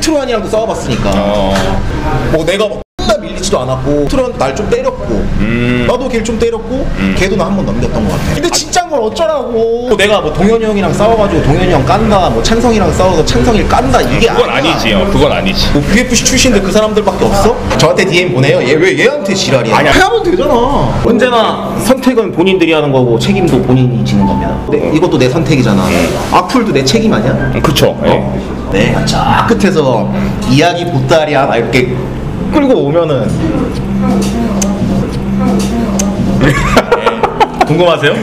페트로얀이랑도 싸워봤으니까 뭐 내가 막 밀리지도 않았고 페트로얀도 날 좀 때렸고 나도 걔를 좀 때렸고 걔도 나 한 번 넘겼던 것 같아. 근데 진짜인 걸 어쩌라고. 내가 뭐 동현이 형이랑 싸워가지고 동현이 형 깐다, 뭐 찬성이랑 싸워서 찬성이를 깐다, 이게 그건 아니지. 그건 아니지. 뭐 UFC 출신들 그 사람들밖에 없어? 저한테 DM 보내요. 얘 왜 얘한테 지랄이야? 아니야. 하면 되잖아. 언제나 선택은 본인들이 하는 거고 책임도 본인이 지는 겁니다. 이것도 내 선택이잖아. 악플도 내 책임 아니야? 그쵸. 네, 저 끝에서 이야기 보따리 하나 이렇게 끌고 오면은 궁금하세요?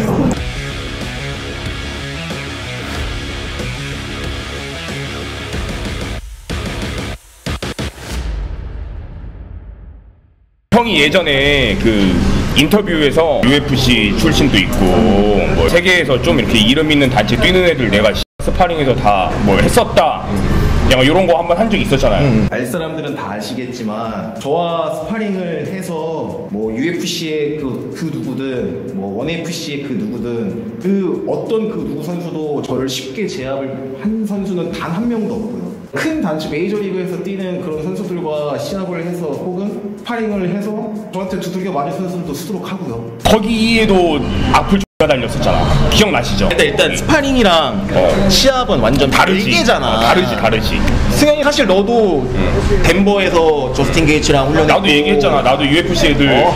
형이 예전에 그 인터뷰에서 UFC 출신도 있고 뭐 세계에서 좀 이렇게 이름 있는 단체 뛰는 애들 내가 스파링에서 다 뭐 했었다, 약간 이런 거 한번 한 적 있었잖아요. 알 사람들은 다 아시겠지만 저와 스파링을 해서 뭐 UFC의 그 누구든 뭐 ONE FC의 그 누구든 그 어떤 그 누구 선수도 저를 쉽게 제압을 한 선수는 단 한 명도 없고요. 큰 단체 메이저리그에서 뛰는 그런 선수들과 시합을 해서 혹은 스파링을 해서 저한테 두들겨 맞은 선수들도 수두룩하고요. 거기에도 악플 X가 달렸었잖아. 기억나시죠? 일단 스파링이랑 시합은 완전 다르지. 별개잖아. 다르지. 승현이 사실 너도 덴버에서 저스틴 게이츠랑 훈련했고 나도 얘기했잖아. 나도 UFC 애들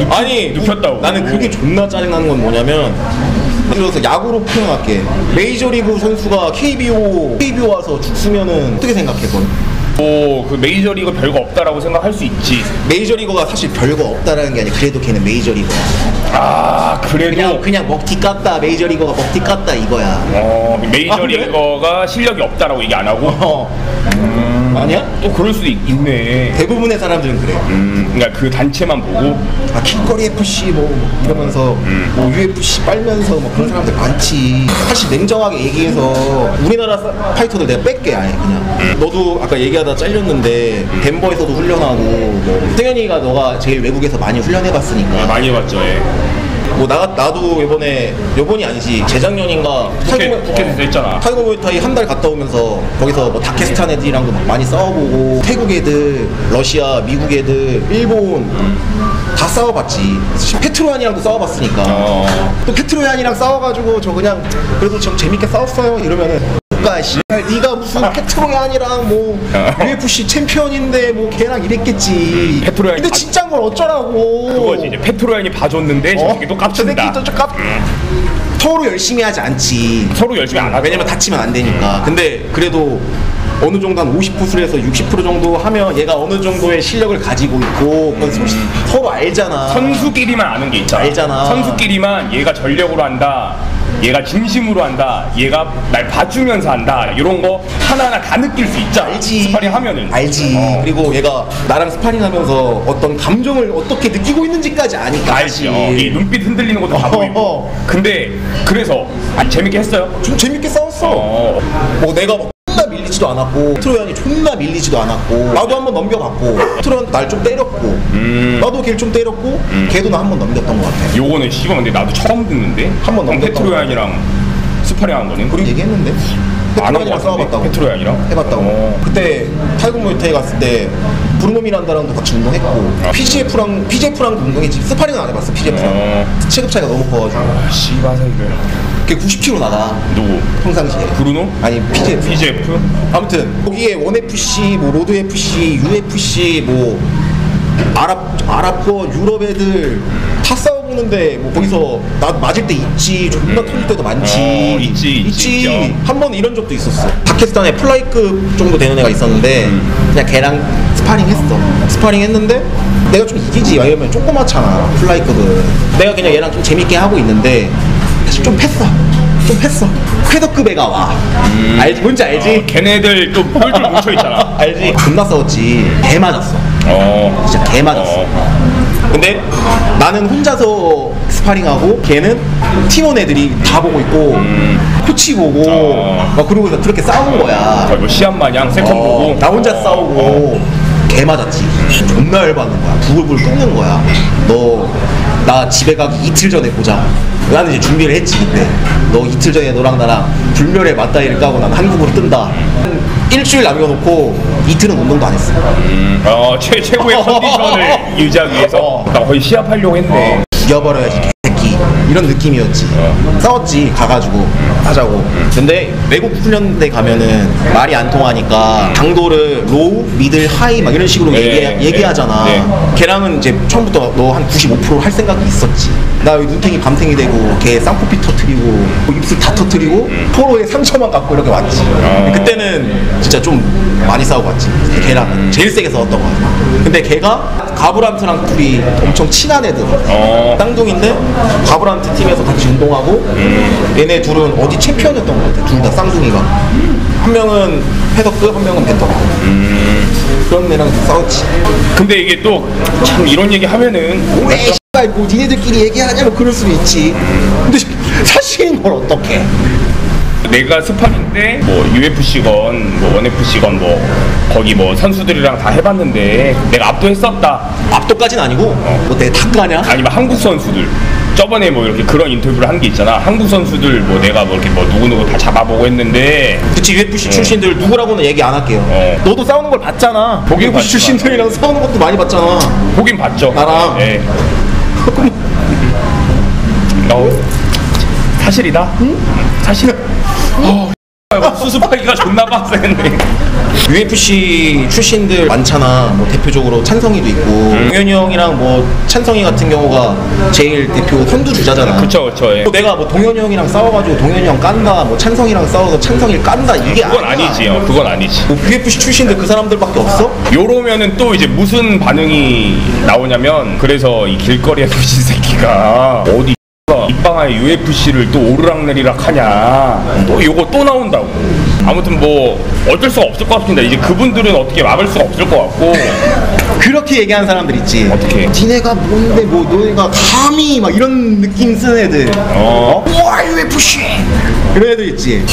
아니 눕혔다고. 나는 그게 존나 짜증나는 건 뭐냐면, 예를 들어서 야구로 표현할게. 메이저리그 선수가 KBO 와서 죽으면은 어떻게 생각해, 그건? 그 메이저리그 별거 없다라고 생각할 수 있지. 메이저리거가 사실 별거 없다라는 게 아니라 그래도 걔는 메이저리거야. 아, 그래도 그냥 먹튀 깠다, 메이저리거가 먹튀 깠다 이거야. 메이저리거가 실력이 없다라고 얘기 안 하고. 아니야? 또 그럴 수도 있네. 대부분의 사람들은 그래. 그러니까 그 단체만 보고 킹거리 FC 뭐 이러면서 뭐 UFC 빨면서 뭐 그런 사람들 많지. 사실 냉정하게 얘기해서 우리나라 파이터들 내가 뺄게 아예 그냥. 너도 아까 얘기하다 잘렸는데 덴버에서도 훈련하고 뭐 승현이가 너가 제일 외국에서 많이 훈련해봤으니까. 많이 해봤죠. 뭐 나도 요번이 아니지 재작년인가 푸켓에서 했잖아. 타이거 무에타이 한 달 갔다 오면서 거기서 뭐 다케스탄 애들이랑도 막 많이 싸워보고 태국 애들, 러시아, 미국 애들, 일본 다 싸워봤지. 페트로얀이랑도 싸워봤으니까. 또 페트로얀이랑 싸워가지고 저 그냥 그래도 좀 재밌게 싸웠어요 이러면은 네가 무슨 페트로얀이랑 뭐 UFC 챔피언인데 뭐 걔랑 이랬겠지. 페트로얀이 근데 진짜인 걸 어쩌라고. 그거지. 이제 페트로얀이 봐줬는데 저 새끼 또 깝친다. 서로 열심히 하지 않지. 서로 열심히 안 하죠. 왜냐면 다치면 안 되니까. 근데 그래도 어느 정도 한 50%에서 60% 정도 하면 얘가 어느 정도의 실력을 가지고 있고 그건 서로 알잖아. 선수끼리만 아는 게 있잖아. 알잖아. 선수끼리만 얘가 전력으로 한다, 얘가 진심으로 한다, 얘가 날 봐주면서 한다, 이런 거 하나하나 다 느낄 수 있잖아. 알지. 스파링 하면은 알지. 그리고 얘가 나랑 스파링 하면서 어떤 감정을 어떻게 느끼고 있는지까지 아니까. 알지. 이 눈빛 흔들리는 것도 다 보이고. 근데 그래서 재밌게 했어요. 좀 재밌게 싸웠어. 뭐 내가 막 밀리지도 않았고 페트로얀이 존나 밀리지도 않았고 나도 한 번 넘겨봤고 페트로얀도 날 좀 때렸고 나도 걔를 좀 때렸고 걔도 나 한 번 넘겼던 것 같아. 요거는 씨발 근데 나도 처음 듣는데. 한 번 넘겼던 페트로얀이랑 스파링 한 거는? 우리 얘기했는데. 페트로얀이랑 싸워봤다고. 페트로얀이랑? 해봤다고. 그때 타이거 무에타이 갔을 때 브루노 미란다랑도 같이 운동했고 PJF랑 운동했지. 스파링은 안 해봤어. PJF랑 체급 차이가 너무 커가지고. 씨발 새끼들. 걔 90kg 나가. 누구? 평상시에. 브루노? 아니 PJF? 아무튼 거기에 ONE FC, 뭐 로드 FC, UFC 뭐 아랍권, 유럽 애들 다 싸워보는데 뭐 거기서 나 맞을 때 있지. 존나 터질 때도 많지. 있지. 한 번 이런 적도 있었어. 다케스탄에 플라이급 정도 되는 애가 있었는데 그냥 걔랑 스파링 했어. 스파링 했는데 내가 좀 이기지. 왜냐면 조그맣잖아 플라이급은. 내가 그냥 얘랑 좀 재밌게 하고 있는데 사실 좀 패어. 쾌더급 애가 와. 알지? 뭔지 알지? 걔네들 또 뿔줄 뭉쳐있잖아. 알지? 존나 싸웠지. 개 맞았어. 진짜 개 맞았어. 근데 나는 혼자서 스파링하고 걔는 팀원 애들이 다 보고 있고 코치 보고 막 그러고 그렇게 싸운 거야. 뭐 시합 마냥 세컨 보고 나 혼자 싸우고 개 맞았지. 존나 열받는 거야. 부글부글 끓는 거야. 너 나 집에 가기 이틀 전에 보자. 나는 이제 준비를 했지 그때. 너 이틀 전에 너랑 나랑 불멸의 맞다이를 까고 난 한국으로 뜬다. 일주일 남겨놓고 이틀은 운동도 안 했어. 최고의 컨디션을 유지하기 위해서 나 거의 시합하려고 했네. 죽여버려야지 개새끼 이런 느낌이었지. 싸웠지 가가지고 하자고. 근데 외국 훈련대 가면은 말이 안 통하니까 강도를 로우, 미들, 하이 막 이런 식으로 얘기하잖아. 걔랑은 이제 처음부터 너 한 95% 할 생각이 있었지. 나 여기 눈탱이 밤탱이 되고 걔 쌍코피 터트리고 입술 다 터트리고 포로에 상처만 갖고 이렇게 왔지. 그때는 진짜 좀 많이 싸우고 왔지. 걔랑 제일 세게 싸웠던 거 같아. 근데 걔가 가브란트랑 둘이 엄청 친한 애들. 쌍둥이인데 가브란트 팀에서 같이 운동하고 얘네 둘은 어디 챔피언이었던 것 같아. 둘 다 쌍둥이가. 한 명은 패더급, 한 명은 벤터급. 그런 애랑 싸웠지. 근데 이게 또 참 이런 얘기 하면은 왜 씨발 뭐 니네들끼리 얘기하냐 뭐 그럴 수도 있지. 근데 사실인 걸 어떡해. 내가 스파링 때 뭐 UFC건 뭐 원FC건 뭐 거기 뭐 선수들이랑 다 해봤는데 내가 압도했었다. 압도까지는 아니고 뭐 내가 다 까냐? 아니면 한국 선수들 저번에 뭐 이렇게 그런 인터뷰를 한 게 있잖아. 한국 선수들 뭐 내가 뭐 이렇게 뭐 누구누구 다 잡아보고 했는데 그치 UFC 출신들 누구라고는 얘기 안 할게요. 너도 싸우는 걸 봤잖아. 보긴 UFC 출신들이랑 싸우는 것도 많이 봤잖아. 보긴 봤죠. 나랑. 네. 사실이다. 응? 사실. 수습하기가 존나 빡세네. UFC 출신들 많잖아. 뭐 대표적으로 찬성이도 있고 동현이 형이랑 뭐 찬성이 같은 경우가 제일 대표 선두주자잖아. 그쵸. 예. 내가 뭐 동현이 형이랑 싸워가지고 동현이 형 깐다, 뭐 찬성이랑 싸워서 찬성이를 깐다 이게 그건 아니지. 그건 아니지. 뭐 UFC 출신들 그 사람들밖에 없어? 요러면은 또 이제 무슨 반응이 나오냐면 그래서 이 길거리에 도신 새끼가 어디 입방아에 UFC를 또 오르락내리락 하냐 또 요거 또 나온다고. 아무튼 뭐 어쩔 수가 없을 것 같습니다. 이제 그분들은 어떻게 막을 수가 없을 것 같고. 그렇게 얘기하는 사람들 있지. 어떻게? 니네가 뭔데 뭐 너네가 감히 막 이런 느낌 쓰는 애들. 와 UFC 이런 애들 있지.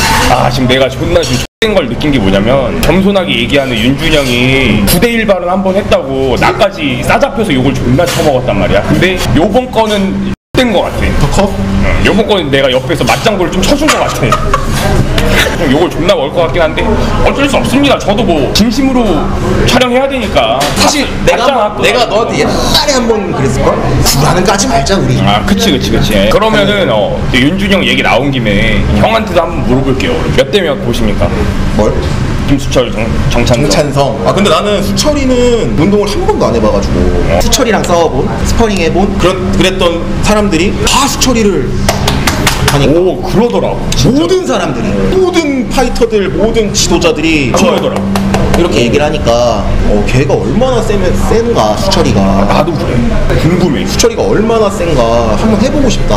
지금 내가 존나 지금 X된 걸 느낀 게 뭐냐면 겸손하게 얘기하는 윤준영이 9대1 발언 한 번 했다고 나까지 싸잡혀서 욕을 존나 쳐먹었단 말이야. 근데 요번 거는 X된 거 같아. 더 커? 요번 거는 내가 옆에서 맞장구를 좀 쳐준 거 같아. 좀 욕을 존나 먹을 것 같긴 한데 어쩔 수 없습니다. 저도 뭐 진심으로 촬영해야 되니까. 사실 내가 너한테 옛날에 한번 그랬을걸? 불안은 까지 말자 우리. 그치. 그러면은 윤준영 얘기 나온 김에 형한테도 한번 물어볼게요. 몇 대 몇 보십니까? 뭘? 김수철, 정찬성. 근데 나는 수철이는 운동을 한 번도 안 해봐가지고 수철이랑 싸워본, 스파링 해본 그랬던 사람들이 다 수철이를 하니까. 오, 그러더라고. 모든 사람들이, 모든 파이터들, 모든 지도자들이 그러더라. 이렇게 얘기를 하니까 걔가 얼마나 센가 수철이가. 나도 그래. 궁금해. 수철이가 얼마나 센가 한번 해보고 싶다.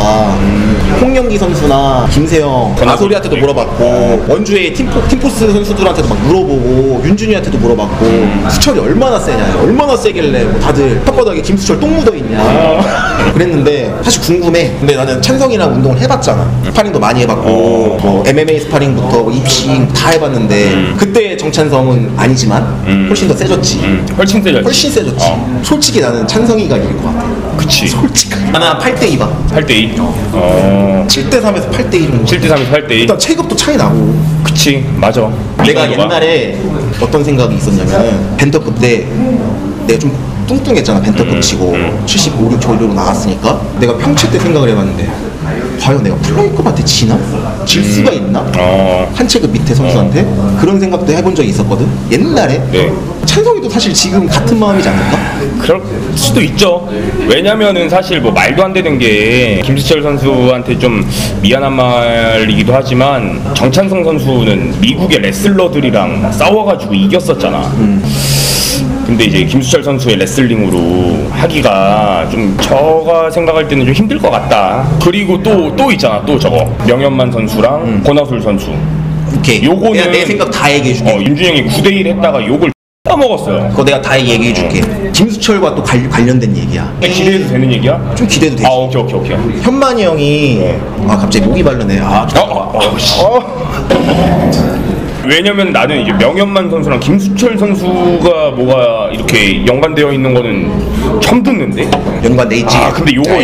홍영기 선수나 김세영, 아소리한테도 물어봤고 원주의 팀포스 선수들한테도 막 물어보고 윤준이한테도 물어봤고 수철이 얼마나 세냐, 얼마나 세길래 뭐 다들 혓바닥에 김수철 똥 묻어있냐 그랬는데 사실 궁금해. 근데 나는 찬성이랑 운동을 해봤잖아. 스파링도 많이 해봤고 뭐 MMA 스파링부터 뭐 입싱 다 해봤는데 그때 정찬성은 아니지만 훨씬 더 세졌지. 훨씬 세졌지. 솔직히 나는 찬성이가 이길 것 같아. 그치. 솔직히 나는 8대2 봐. 8대2? 7대3에서 8대2 정도. 7대3에서 8대2? 일단 체급도 차이 나고. 그치, 맞아. 내가 옛날에 어떤 생각이 있었냐면 벤터급 때 내가 좀 뚱뚱했잖아. 벤터급 치고 75, 6 정도로 나왔으니까 내가 평체 때 생각을 해봤는데 과연 내가 플라이급한테 지나? 질 수가 있나? 한 체급 밑에 선수한테? 그런 생각도 해본 적이 있었거든. 옛날에. 네. 찬성이도 사실 지금 같은 마음이지 않을까? 그럴 수도 있죠. 왜냐면은 사실 뭐 말도 안 되는 게 김수철 선수한테 좀 미안한 말이기도 하지만 정찬성 선수는 미국의 레슬러들이랑 싸워가지고 이겼었잖아. 근데 이제 김수철 선수의 레슬링으로 하기가 좀 저가 생각할 때는 좀 힘들 것 같다. 그리고 또 있잖아. 또 저거 명현만 선수랑 권하술 선수. 오케이. 요거는 내 생각 다 얘기해줄게. 윤준영이 9대1 했다가 욕을 먹었어요. 그거 내가 다 얘기해줄게. 김수철과 또 관련된 얘기야. 기대해도 되는 얘기야? 좀 기대도 되지. 오케이. 현만이 형이 갑자기 목이 마르네. 왜냐면 나는 이제 명현만 선수랑 김수철 선수가 뭐가 이렇게 연관되어 있는 거는 처음 듣는데. 연관돼 있지. 아 근데 요거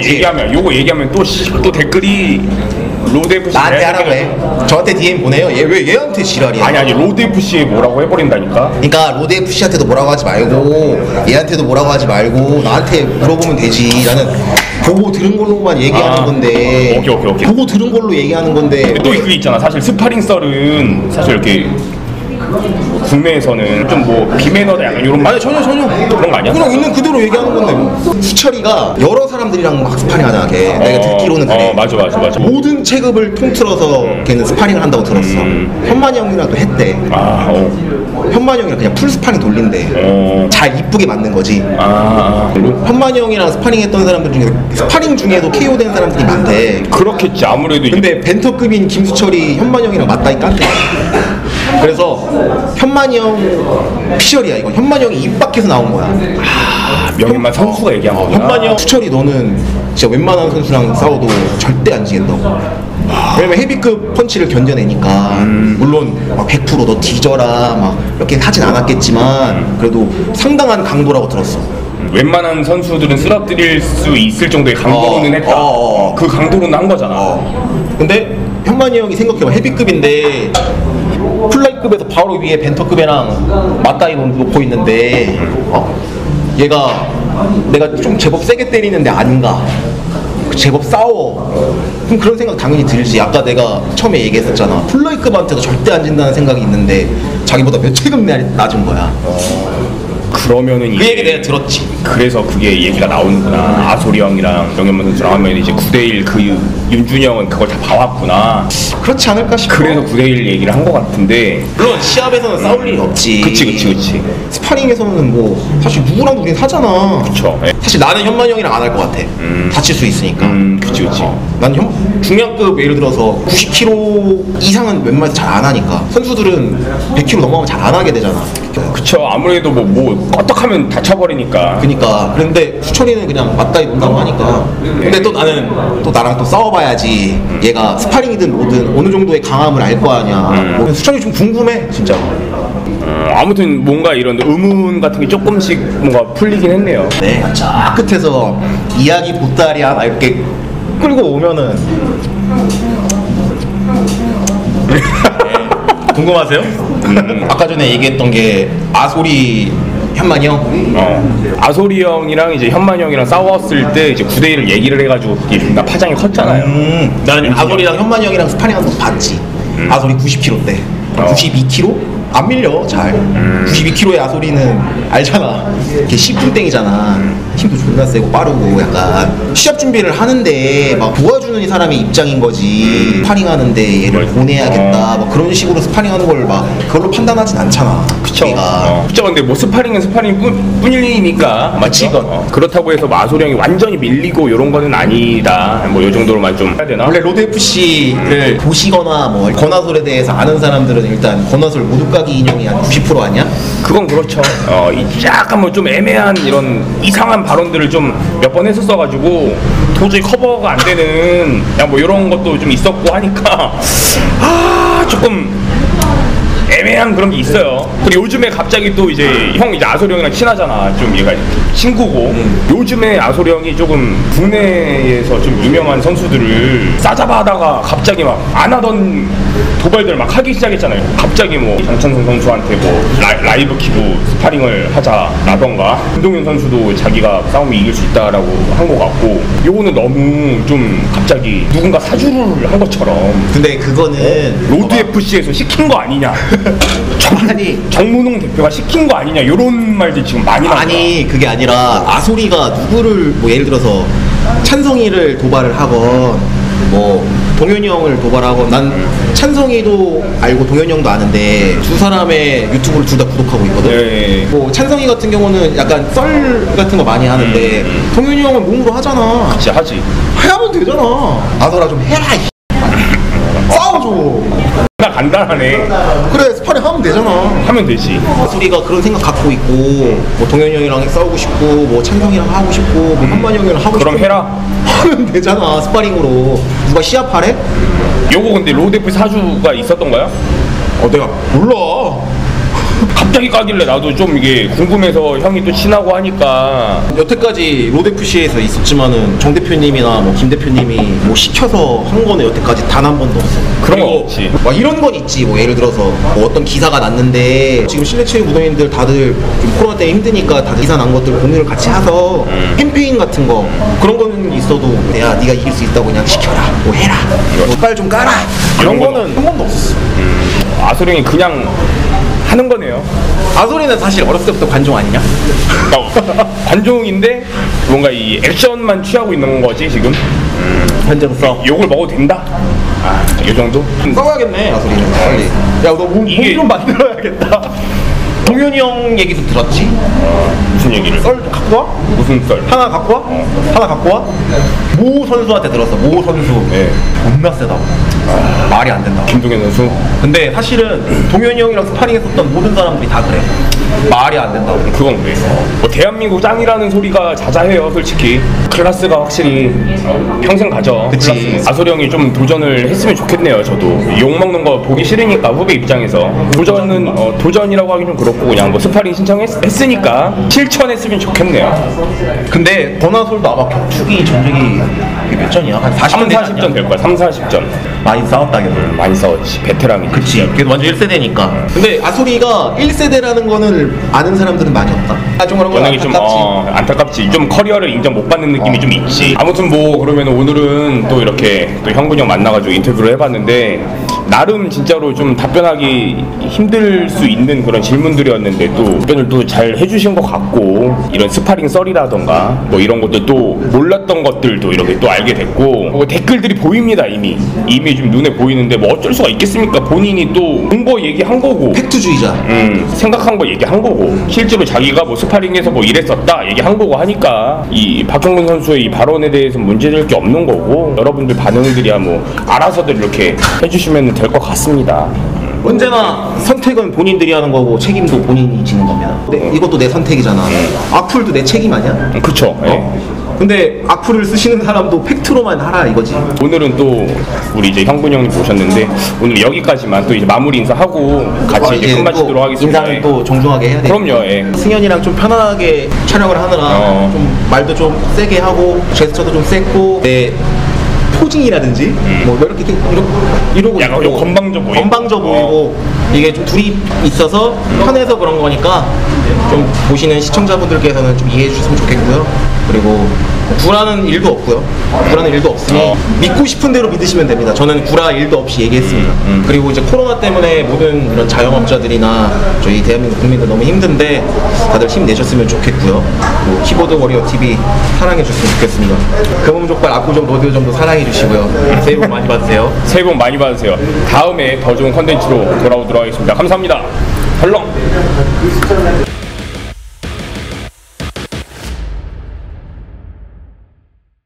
얘기하면 또 댓글이 로드 FC 나한테 하라고 해. 저한테 DM 보내요. 얘 왜 얘한테 지랄이야? 아니 로드 FC에 뭐라고 해버린다니까. 그러니까 로드 FC한테도 뭐라고 하지 말고 얘한테도 뭐라고 하지 말고 나한테 물어보면 되지. 나는 보고 들은 걸로만 얘기하는 건데. 오케이. 보고 들은 걸로 얘기하는 건데. 또 그게 있잖아. 사실 스파링 썰은 사실 이렇게 국내에서는 좀 뭐 비매너다 약간 이런 아니 전혀 그런 거 아니야? 그냥 있는 그대로 얘기하는 건데 뭐. 수철이가 여러 사람들이랑 막 스파링하잖아 걔. 내가 듣기로는 그래. 맞아. 모든 체급을 통틀어서 걔는 스파링을 한다고 들었어. 현만이 형이랑도 했대. 현만이 형이랑 그냥 풀 스파링 돌린대. 잘 이쁘게 맞는 거지. 현만이 형이랑 스파링 했던 사람들 중에 스파링 중에도 KO 된 사람들이 많대. 그렇겠지 아무래도. 근데 벤터급인 김수철이 현만이 형이랑 맞다이 깐대. 그래서 현만이 형 피셜이야 이거. 현만이 형이 입 밖에서 나온 거야. 명현만 선수가 얘기한 거야. 현만이 형 수철이 너는 진짜 웬만한 선수랑 싸워도 절대 안 지겠다고. 왜냐면 헤비급 펀치를 견뎌내니까. 물론 막 100%너 뒤져라 막 이렇게 하진 않았겠지만 그래도 상당한 강도라고 들었어. 웬만한 선수들은 쓰러뜨릴 수 있을 정도의 강도로는 했다. 그 강도로는 한 거잖아. 근데 현만이 형이 생각해봐. 헤비급인데 플라이급에서 바로 위에 벤터급이랑 맞다이 놓고 있는데 얘가 내가 좀 제법 세게 때리는데 아닌가, 제법 싸워. 그럼 그런 생각 당연히 들지. 아까 내가 처음에 얘기했었잖아. 플라이급한테도 절대 안 진다는 생각이 있는데 자기보다 몇 체급 낮은 거야. 그러면은 그 얘기 내가 들었지. 그래서 그게 얘기가 나오는구나. 아소리 형이랑 명현만 선수랑 하면 이제 9대1 그 윤준이 형은 그걸 다 봐왔구나. 그렇지 않을까 싶어. 그래서 9대1 얘기를 한 것 같은데. 물론 시합에서는 싸울 일이 없지. 그치. 스파링에서는 뭐 사실 누구랑 우린 하잖아. 그쵸. 사실 나는 현만이 형이랑 안 할 것 같아. 다칠 수 있으니까. 그치. 난 중량급 예를 들어서 90kg 이상은 웬만해서 잘 안 하니까. 선수들은 100kg 넘어가면 잘 안 하게 되잖아. 그쵸. 아무래도 뭐 껐떡하면 다쳐버리니까. 그러니까. 그런데 수철이는 그냥 맞다이 논다고 하니까. 근데 또 나는 또 나랑 또 싸워봐야지. 얘가 스파링이든 뭐든 어느 정도의 강함을 알 거 아니야. 수철이 좀 궁금해 진짜. 아무튼 뭔가 이런 의문 같은 게 조금씩 뭔가 풀리긴 했네요. 네, 저 끝에서 이야기 보따리 하나 이렇게 끌고 오면은 궁금하세요? 아까 전에 얘기했던 게 아소리 현만이 형? 아소리 형이랑 이제 현만이 형이랑 싸웠을 때 이제 9대1을 얘기를 해가지고 나 파장이 컸잖아요. 나는 아소리랑 현만이 형이랑 스파링하는 거 봤지. 아소리 90kg 때 92kg? 안 밀려 잘. 92kg의 아소리는 알잖아. 걔 시품땡이잖아. 힘도 존나 세고 빠르고 약간 시합 준비를 하는데 막 도와주는 이 사람의 입장인 거지. 스파링하는데 얘를 보내야겠다 막 그런 식으로 스파링하는 걸 막 그걸로 판단하진 않잖아. 그쵸. 그쵸. 근데 뭐 스파링은 스파링 뿐이니까 맞지. 그렇다고 해서 아소리 형이 완전히 밀리고 이런 거는 아니다. 뭐 이 정도로만 좀 해야 되나? 원래 로드 FC를 보시거나 뭐 권하솔에 대해서 아는 사람들은 일단 권하솔 모두까기 인용이 한 90% 아니야? 그건 그렇죠. 약간 뭐 좀 애매한 이런 이상한 발언들을 좀 몇 번 했었어가지고 도저히 커버가 안 되는 그냥 뭐 이런 것도 좀 있었고 하니까 조금 애매한 그런 게 있어요. 그리고 요즘에 갑자기 또 이제 형 이제 아소리 형이랑 친하잖아. 좀 얘가 친구고 요즘에 아소리 형이 조금 국내에서 좀 유명한 선수들을 싸잡아하다가 갑자기 막 안 하던 도발들 막 하기 시작했잖아요. 갑자기 뭐 장찬성 선수한테 뭐 라이브 키고 스파링을 하자라던가 김동현 선수도 자기가 싸움이 이길 수 있다라고 한 것 같고 요거는 너무 좀 갑자기 누군가 사주를 한 것처럼. 근데 그거는 로드 FC에서 시킨 거 아니냐. 정문홍 대표가 시킨 거 아니냐 이런 말들 지금 많이 나와. 아니 그게 아니라 아소리가 누구를 뭐 예를 들어서 찬성이를 도발을 하건 뭐 동현이 형을 도발하건 난 찬성이도 알고 동현이 형도 아는데 두 사람의 유튜브를 둘 다 구독하고 있거든. 네. 뭐 찬성이 같은 경우는 약간 썰 같은 거 많이 하는데 동현이 형은 몸으로 하잖아. 그치 하지. 하면 되잖아. 아소라 좀 해라. 싸워줘. 나 간단하네. 그래 스파링 하면 되잖아. 하면 되지. 아소리가 그런 생각 갖고 있고 뭐 동현이 형이랑 싸우고 싶고 뭐 찬성이랑 하고 싶고 뭐 현만이 형이랑 하고 싶고 그럼 해라. 하면 되잖아. 스파링으로 누가 시합하래? 요거 근데 로드 FC 사주가 있었던 거야? 내가 몰라. 갑자기 까길래 나도 좀 이게 궁금해서 형이 또 친하고 하니까. 여태까지 로드FC에서 있었지만은 정 대표님이나 뭐 김 대표님이 뭐 시켜서 한 거는 여태까지 단 한 번도 없어. 그런 거 그리고 없지. 막 이런 건 있지. 뭐 예를 들어서 뭐 어떤 기사가 났는데 지금 실내체육 운동인들 다들 지금 코로나 때문에 힘드니까 다들 기사 난 것들 공유를 같이 해서 캠페인 같은 거 그런 거는 있어도 야 네가 이길 수 있다고 그냥 시켜라. 뭐 해라. 뭐 빨 좀 깔아. 이런 이런 거는 한 번도 없었어. 아소령이 그냥 하는 거네요. 아소리는 사실 어렸을 때부터 관종 아니냐? 그러니까 관종인데 뭔가 이 액션만 취하고 있는 거지 지금. 현재로서 욕을 먹어도 된다? 이 정도? 써야겠네 아소리는 빨리. 야 너 몸 이게- 좀 만들어야겠다. 동현이 형 얘기도 들었지? 무슨 얘기를? 썰 갖고 와? 무슨 썰? 하나 갖고 와? 하나 갖고 와? 모 선수한테 들었어. 모 선수. 네. 겁나 세다고. 말이 안 된다고. 김동현 선수? 근데 사실은 동현이 형이랑 스파링 했었던 모든 사람들이 다 그래. 말이 안 된다고. 그건 그래. 뭐 대한민국 짱이라는 소리가 자자해요, 솔직히. 클래스가 확실히 평생 가죠. 그치. 클래스는. 아소령이 좀 도전을 했으면 좋겠네요, 저도. 욕 먹는 거 보기 싫으니까 후배 입장에서 도전은 도전이라고 하긴 좀 그렇고 그냥 뭐 스파링 신청했으니까 실천했으면 좋겠네요. 근데 버나솔도 아마 격투기 전적이 몇 전이야? 한 3, 40전 40전 될 거야. 3, 40전. 많이 싸웠다 걔도. 많이 싸웠지. 베테랑이지. 그치. 걔도 완전 1세대니까. 근데 아소리가 1세대라는 거는 아는 사람들은 많이 없다. 좀 그런 건 워낙에 좀 안타깝지. 안타깝지. 좀 커리어를 인정 못 받는 느낌이 좀 있지. 아무튼 뭐 그러면 오늘은 또 이렇게 또 형군 형 만나가지고 인터뷰를 해봤는데 나름 진짜로 좀 답변하기 힘들 수 있는 그런 질문들이었는데 또 답변을 또 잘 해주신 것 같고 이런 스파링 썰이라던가 뭐 이런 것도 또 몰랐던 것들도 이렇게 또 알게 됐고 뭐 댓글들이 보입니다 이미 좀 눈에 보이는데 뭐 어쩔 수가 있겠습니까? 본인이 또 본 거 얘기한 거고 팩트주의자. 생각한 거 얘기한 거고 실제로 자기가 뭐 스파링에서 뭐 이랬었다 얘기한 거고 하니까 이 박형근 선수의 이 발언에 대해서 문제될 게 없는 거고 여러분들 반응들이야 뭐 알아서들 이렇게 해주시면 될 것 같습니다. 언제나 선택은 본인들이 하는 거고 책임도 본인이 지는 겁니다. 이것도 내 선택이잖아. 악플도 내 책임 아니야? 그쵸. 예. 근데 악플을 쓰시는 사람도 팩트로만 하라 이거지. 오늘은 또 우리 이제 형군 형님 모셨는데 오늘 여기까지만 또 이제 마무리 인사하고 같이 이제 끝마치도록 하겠습니다. 인사는 또 정중하게 해야 돼. 그럼요. 예. 승현이랑 좀 편안하게 촬영을 하느라 좀 말도 좀 세게 하고 제스처도 좀 셌고 내 포징이라든지 뭐 이렇게 이러고 약간 있고 건방져 보이고. 이게 좀 둘이 있어서 편해서 그런 거니까 좀 보시는 시청자분들께서는 좀 이해해 주셨으면 좋겠고요. 그리고 구라는 일도 없고요. 구라는 일도 없으니 믿고 싶은 대로 믿으시면 됩니다. 저는 구라 일도 없이 얘기했습니다. 그리고 이제 코로나 때문에 모든 이런 자영업자들이나 저희 대한민국 국민들 너무 힘든데 다들 힘내셨으면 좋겠고요. 뭐 키보드 워리어 TV 사랑해 주셨으면 좋겠습니다. 금음족발 압구정 로드점도 사랑해 주시고요. 새해 복 많이 받으세요. 새해 복 많이 받으세요. 다음에 더 좋은 컨텐츠로 돌아오도록 하겠습니다. 감사합니다. 헐렁.